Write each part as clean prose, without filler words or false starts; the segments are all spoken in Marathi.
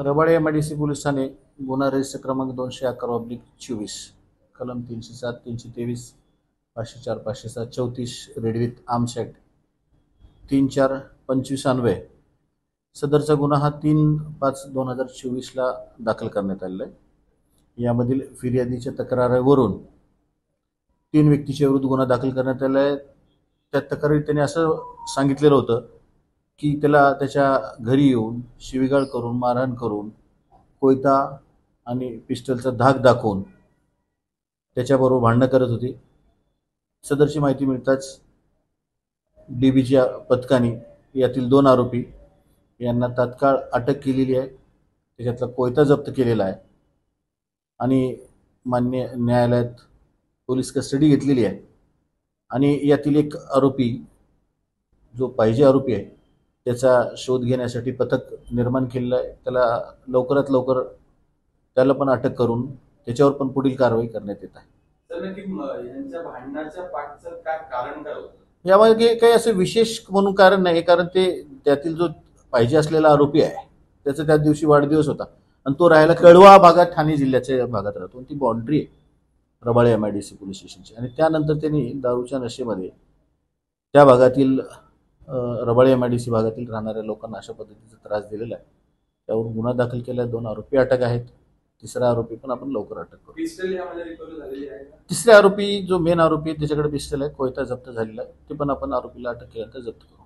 रबाळे एमआयडीसी पोलीस ठाणे गुन्हा रजिस्टर क्रमांक 211/24 कलम 307, 323, 504, 507, 34 रेड विथ आर्म्स ॲक्ट 3/4/25 अन्वये सदरचा गुन्हा हा 3/5/2024 दाखल करण्यात आलेला आहे। यामधील फिर्यादीच्या तक्रारीवरून 3 व्यक्तीच्या विरुद्ध गुन्हा दाखल करण्यात आला आहे। त्या तक्रारीत त्याने असं सांगितलेलं होतं की त्याला त्याच्या घरी येऊन शिवीगाळ करून, मारहाण करून, कोयता आणि पिस्टलचा धाक दाखवून त्याच्याबरोबर भांडणं करत होती। सदरची माहिती मिळताच डीबीच्या पथकाने यातील 2 आरोपी यांना तात्काळ अटक केलेली आहे। त्याच्यातला कोयता जप्त केलेला आहे आणि मान्य न्यायालयात पोलीस कस्टडी घेतलेली आहे। आणि यातील एक आरोपी जो पाहिजे आरोपी आहे त्याचा शोध घेण्यासाठी पथक निर्माण केलेलं आहे। त्याला लवकरात लवकर त्याला पण अटक करून त्याच्यावर पण पुढील कारवाई करण्यात येत आहे। तर नक्की यांच्या भांडणाच्या पाठचं काय कारण काय होतं? यामध्ये काही असं विशेष म्हणून कारण नाही, कारण ते त्यातील जो पाहिजे असलेला आरोपी आहे त्याचा त्या दिवशी वाढदिवस होता आणि तो राहायला कळवा भागात, ठाणे जिल्ह्याच्या भागात राहतो। ती बाउंड्री आहे रबाळे एमआयडीसी पोलीस स्टेशनची। आणि त्यानंतर त्यांनी दारूच्या नशेमध्ये त्या भागातील रबाळे एमआयडीसी भागातील राहणाऱ्या लोकांना अशा पद्धतीचा त्रास दिलेला आहे। त्यावर गुन्हा दाखल केला। 2 आरोपी अटक आहेत। तिसरा आरोपी पण आपण लवकर अटक करू। पिस्टल यामध्ये रिकव्हरी झालेली आहे का? तिसरे आरोपी जो मेन आरोपी आहे त्याच्याकडे पिस्टल आहे, कोयता जप्त झालेला आहे। ते पण आपण आरोपीला अटक केल्यानंतर जप्त करू।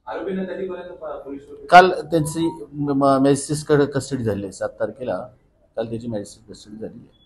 आरोपीने कधीपर्यंत पोलीस काल त्यांची मॅजिस्ट्रेटकडे कस्टडी झाली आहे। 7 तारखेला काल त्याची मॅजिस्ट्रेट कस्टडी झाली आहे।